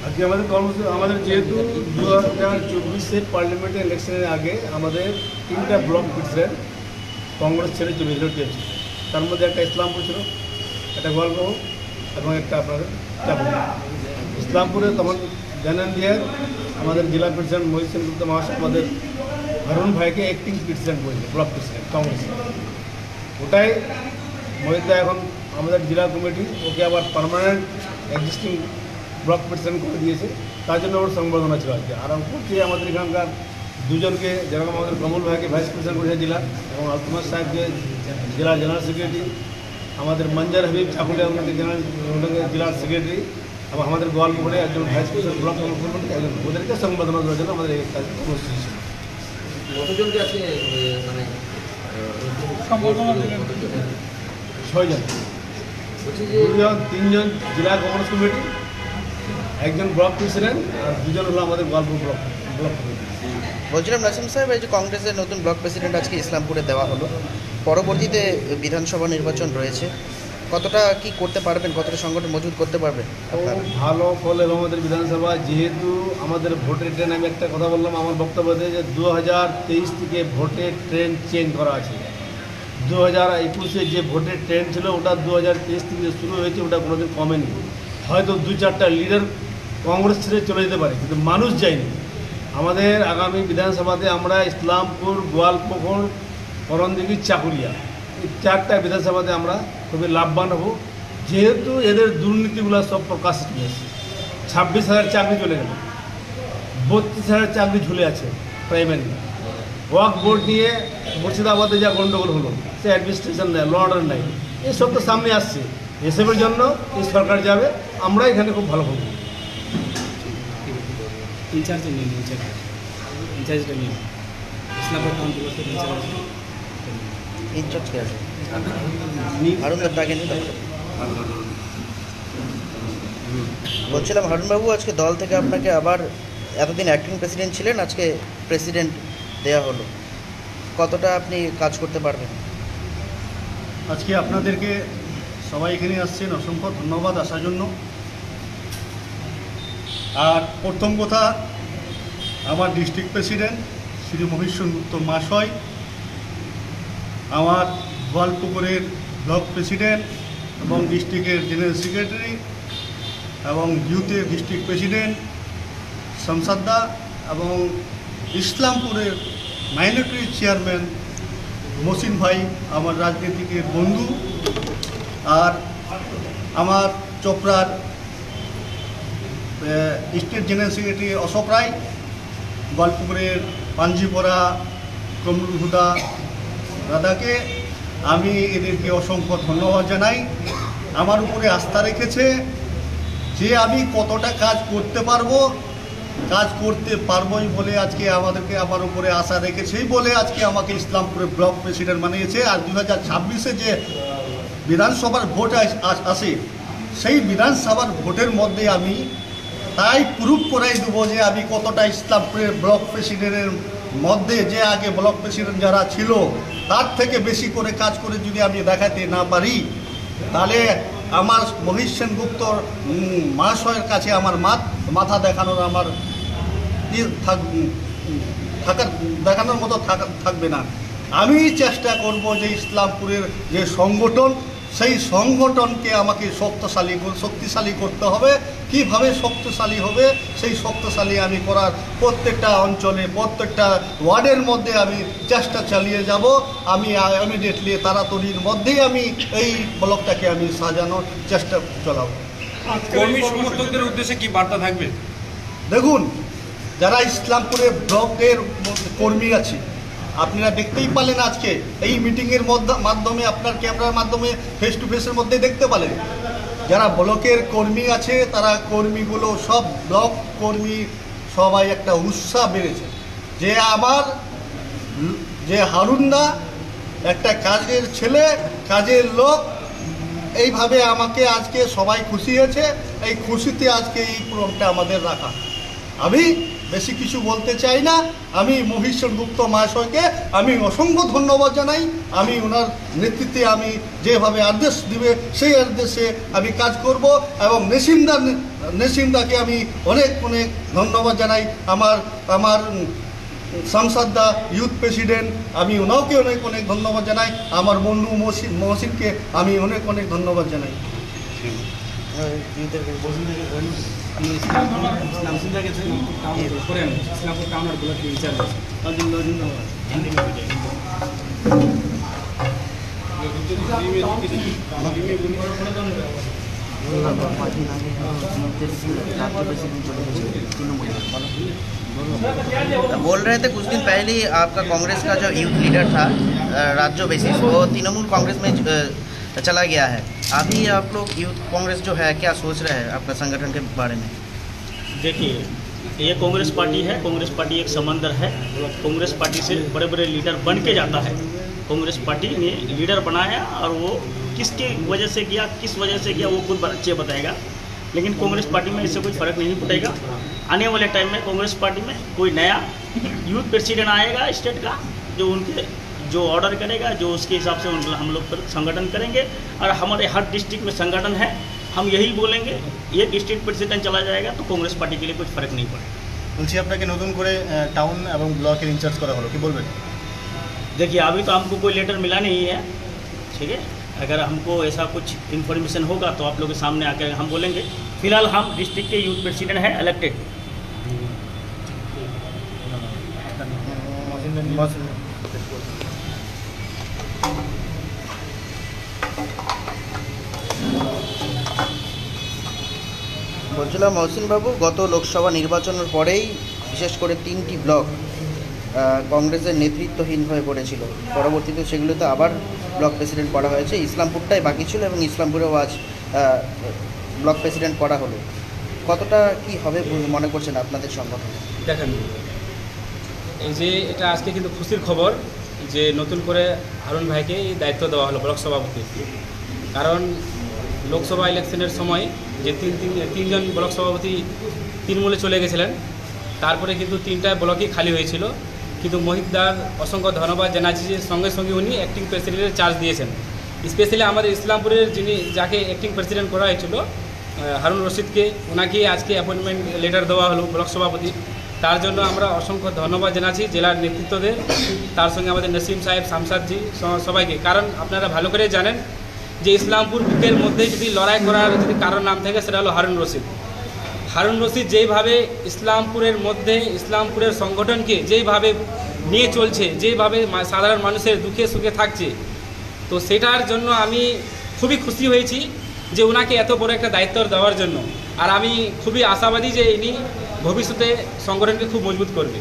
আজকে আমাদের যেহেতু 2024-এর পার্লামেন্টের ইলেকশনের আগে আমাদের 3টা ব্লক প্রেসিডেন্ট কংগ্রেস ছেড়ে চলে গিয়েছে। তার মধ্যে একটা ইসলামপুর ছিল, একটা গোয়ালপুর এবং একটা আপনাদের চাপুর। ইসলামপুরে তখন জানান দিয়ে আমাদের জেলা প্রেসিডেন্ট মহিত সেনগুপ্ত মহাশয় আমাদের হারুন ভাইকে অ্যাক্টিং প্রেসিডেন্ট করেছে, ব্লক প্রেসিডেন্ট কংগ্রেস। ওটাই মহিত এখন আমাদের জেলা কমিটি ওকে আবার পার্মানেন্ট এক্সিস্টিং ব্লক প্রেসিডেন্ট করে দিয়েছে। তার জন্য ওর সংবর্ধনা ছিল আজকে। আর উপরতে আমাদের এখানকার দুজনকে, যেরকম আমাদের কমল ভাইকে ভাইস প্রেসিডেন্ট করেছে জেলা, এবং আলতুমাস সাহেবকে জেলা জেনারেল সেক্রেটারি, আমাদের মঞ্জার হাবিব চাকুলিয়া ওনাকে জেলার সেক্রেটারি, এবং আমাদের গোয়ালপুরে একজন ভাইস প্রেসিডেন্ট ব্লক মুখ্যমন্ত্রী একজন, ওদেরকে সংবর্ধনা দেওয়ার জন্য আমাদের এই কাজ কর্মসূচি ছিল। কতজনকে আজকে মানে 6জন, 3জন জেলা কংগ্রেস কমিটি, একজন ব্লক প্রেসিডেন্ট, আর 2জন হলো আমাদের গোয়ালপুর ব্লক কমিটি। বলছিলাম নাসিম সাহেব, এই যে কংগ্রেসের নতুন ব্লক প্রেসিডেন্ট আজকে ইসলামপুরে দেওয়া হলো, পরবর্তীতে বিধানসভা নির্বাচন রয়েছে, কতটা কি করতে পারবেন, কতটা সংগঠন মজবুত করতে পারবেন? ভালো ফল এবং আমাদের বিধানসভা, যেহেতু আমাদের ভোটের ট্রেন, আমি একটা কথা বললাম আমার বক্তব্যে যে 2023 থেকে ভোটের ট্রেন চেঞ্জ করা আছে। 2021-এ যে ভোটের ট্রেন ছিল ওটা 2023 থেকে শুরু হয়েছে, ওটা কোনোদিন কমেনি। হয়তো 2-4টা লিডার কংগ্রেস ছেড়ে চলে যেতে পারে, কিন্তু মানুষ যায়নি। আমাদের আগামী বিধানসভাতে আমরা ইসলামপুর, গোয়ালপুর, করণদিঘি, চাকুলিয়া, এই 4টা বিধানসভাতে আমরা খুবই লাভবান হব, যেহেতু এদের দুর্নীতিগুলো সব প্রকাশিত হয়েছে। 26,000 চাকরি চলে গেল, 32,000 চাকরি ঝুলে আছে প্রাইমারি। ওয়াকফ বোর্ড নিয়ে মুর্শিদাবাদে যা গণ্ডগোল হলো, সে অ্যাডমিনিস্ট্রেশন নেই, ল অর্ডার নাই, এসব তো সামনে আসছে। এসবের জন্য এই সরকার যাবে, আমরা এখানে খুব ভালো হব। ইনচার্জটা নিয়ে ইসলামপুর কাউন্সিলর ইনচার্জ কে আছে? হারুনদার তাকে নিয়ে বলছিলাম, হারুনবাবু আজকে দল থেকে আপনাকে আবার, এতদিন অ্যাক্টিং প্রেসিডেন্ট ছিলেন, আজকে প্রেসিডেন্ট দেয়া হলো, কতটা আপনি কাজ করতে পারবেন? আজকে আপনাদেরকে সবাই এখানে আসছেন, অসংখ্য ধন্যবাদ আসার জন্য। আর প্রথম কথা, আমার ডিস্ট্রিক্ট প্রেসিডেন্ট শ্রী মহিত সেনগুপ্ত মহাশয়, আমার গোয়ালপুকুরের ব্লক প্রেসিডেন্ট এবং ডিস্ট্রিক্টের জেনারেল সেক্রেটারি এবং ইউথের ডিস্ট্রিক্ট প্রেসিডেন্ট শামসাদ্দা, এবং ইসলামপুরের মাইনরিটি চেয়ারম্যান মহসিন ভাই, আমার রাজনীতিকের বন্ধু, আর আমার চোপড়ার স্টেট জেনারেল সেক্রেটারি অশোক রায়, গোয়ালপুকুরের পাঞ্জিপোরা কমরুল হুদা দাদাকে আমি এদেরকে অসংখ্য ধন্যবাদ জানাই। আমার উপরে আস্থা রেখেছে যে আমি কতটা কাজ করতে পারবোই বলে আজকে আমাদেরকে আমার উপরে আশা রেখেছেই বলে আজকে আমাকে ইসলামপুরের ব্লক প্রেসিডেন্ট বানিয়েছে। আর 2026-এ যে বিধানসভার ভোট আসে, সেই বিধানসভার ভোটের মধ্যে আমি তাই প্রুফ করাই দেবো যে আমি কতটা ইসলামপুরের ব্লক প্রেসিডেন্টের মধ্যে, যে আগে ব্লক প্রেসিডেন্ট যারা ছিল তার থেকে বেশি করে কাজ করে যদি আমি দেখাতে না পারি, তাহলে আমার মহিত সেনগুপ্ত মহাশয়ের কাছে আমার মাথা দেখানোর আমার দেখানোর মতো থাকবে না। আমি চেষ্টা করব যে ইসলামপুরের যে সংগঠন, সেই সংগঠনকে আমাকে শক্তিশালী করতে হবে। কিভাবে শক্তিশালী হবে, সেই শক্তিশালী আমি করার প্রত্যেকটা অঞ্চলে, প্রত্যেকটা ওয়ার্ডের মধ্যে আমি চেষ্টা চালিয়ে যাব। আমি ইমিডিয়েটলি তাড়াতাড়ির মধ্যেই আমি এই ব্লকটাকে আমি সাজানোর চেষ্টা চালাবো। কর্মী সমর্থকদের উদ্দেশ্যে কি বার্তা থাকবে? দেখুন, যারা ইসলামপুরে ব্লকের কর্মী আছে, আপনারা দেখতেই পারলেন আজকে এই মিটিংয়ের মাধ্যমে, আপনার ক্যামেরার মাধ্যমে ফেস টু ফেসের মধ্যে দেখতে পারলেন, যারা ব্লকের কর্মী আছে তারা কর্মীগুলো সব ব্লক কর্মী সবাই একটা উৎসাহ বেড়েছে যে আমার যে হারুনদা একটা কাজের ছেলে, কাজের লোক, এইভাবে আমাকে আজকে সবাই খুশি হয়েছে। এই খুশিতে আজকে এই প্রোগ্রামটা আমাদের রাখা। আমি বেশি কিছু বলতে চাই না। আমি মহেশ্বর গুপ্ত মহাশয়কে আমি অসংখ্য ধন্যবাদ জানাই। আমি ওনার নেতৃত্বে আমি যেভাবে আদেশ দিবে সেই আদেশে আমি কাজ করব এবং নেসিমদাকে আমি অনেক অনেক ধন্যবাদ জানাই। আমার সাংসদদা ইউথ প্রেসিডেন্ট আমি ওনাকে অনেক অনেক ধন্যবাদ জানাই। আমার বন্ধু মহসিনকে আমি অনেক অনেক ধন্যবাদ জানাই। আমি ইসলামপুর টাউন করেন ইসলামপুর টাউন আর ব্লক ইনচার্জ बोल रहे थे कुछ दिन पहले ही आपका कांग्रेस का जो यूथ लीडर था राज्य बेसिस वो तृणमूल कांग्रेस में चला गया है। अभी आप लोग यूथ कांग्रेस जो है क्या सोच रहे हैं आपका संगठन के बारे में? देखिए, ये कांग्रेस पार्टी है। कांग्रेस पार्टी एक समंदर है। कांग्रेस पार्टी से बड़े बड़े लीडर बन के जाता है। कांग्रेस पार्टी ने लीडर बनाया और वो किसकी वजह से किया, किस वजह से किया, वो खुद अच्छे बताएगा। लेकिन कांग्रेस पार्टी में इससे कोई फ़र्क नहीं पड़ेगा। आने वाले टाइम में कांग्रेस पार्टी में कोई नया यूथ प्रेसिडेंट आएगा स्टेट का, जो ऑर्डर करेगा, जो उसके हिसाब से हम लोग फिर संगठन करेंगे। और हमारे हर डिस्ट्रिक्ट में संगठन है। हम यही बोलेंगे, एक स्टेट प्रेसिडेंट चला जाएगा तो कांग्रेस पार्टी के लिए कुछ फ़र्क नहीं पड़ेगा। বলছি আপনাকে নতুন করে টাউন এবং ব্লকের ইনচার্জ করা হলো, কি বলবেন? देखिए, अभी तो हमको कोई लेटर मिला नहीं है, ठीक है। अगर हमको ऐसा कुछ इन्फॉर्मेशन होगा तो आप लोग के सामने आकर हम बोलेंगे। फिलहाल हम डिस्ट्रिक्ट के यूथ प्रेसिडेंट हैं इलेक्टेड। বলছিলাম মহসিন বাবু, গত লোকসভা নির্বাচনের পরেই বিশেষ করে 3টি ব্লক কংগ্রেসের নেতৃত্বহীন হয়ে পড়েছিল। পরবর্তীতে সেগুলোতে আবার ব্লক প্রেসিডেন্ট করা হয়েছে। ইসলামপুরটাই বাকি ছিল এবং ইসলামপুরেও আজ ব্লক প্রেসিডেন্ট করা হলো। কতটা কি হবে মনে করছেন আপনাদের সংগঠনে? দেখেন, এই যে এটা আজকে কিন্তু খুশির খবর যে নতুন করে হারুন ভাইকে এই দায়িত্ব দেওয়া হলো ব্লক সভাপতি। কারণ লোকসভা ইলেকশনের সময় যে তিনজন ব্লক সভাপতি তৃণমূলে চলে গেছিলেন, তারপরে কিন্তু 3টা ব্লকই খালি হয়েছিল। কিন্তু মোহিতদার অসংখ্য ধন্যবাদ জানাচ্ছি যে সঙ্গে সঙ্গে উনি অ্যাক্টিং প্রেসিডেন্টের চার্জ দিয়েছেন। স্পেশালি আমাদের ইসলামপুরের যাকে অ্যাক্টিং প্রেসিডেন্ট করা হয়েছিল হারুন রশিদকে, ওনাকে আজকে অ্যাপয়েন্টমেন্ট লেটার দেওয়া হলো ব্লক সভাপতি। তার জন্য আমরা অসংখ্য ধন্যবাদ জানাচ্ছি জেলার নেতৃত্বদের, তার সঙ্গে আমাদের নসিম সাহেব, সামসাদজি, সবাইকে। কারণ আপনারা ভালো করে জানেন যে ইসলামপুর বুকের মধ্যে যদি লড়াই করার যদি কারোর নাম থাকে সেটা হলো হারুন রশিদ। হারুন রশিদ যেইভাবে ইসলামপুরের মধ্যে ইসলামপুরের সংগঠনকে যেইভাবে নিয়ে চলছে, যেইভাবে সাধারণ মানুষের দুঃখে সুখে থাকছে, তো সেটার জন্য আমি খুবই খুশি হয়েছি যে ওনাকে এত বড় একটা দায়িত্ব দেওয়ার জন্য। আর আমি খুবই আশাবাদী যে ইনি ভবিষ্যতে সংগঠনকে খুব মজবুত করবে।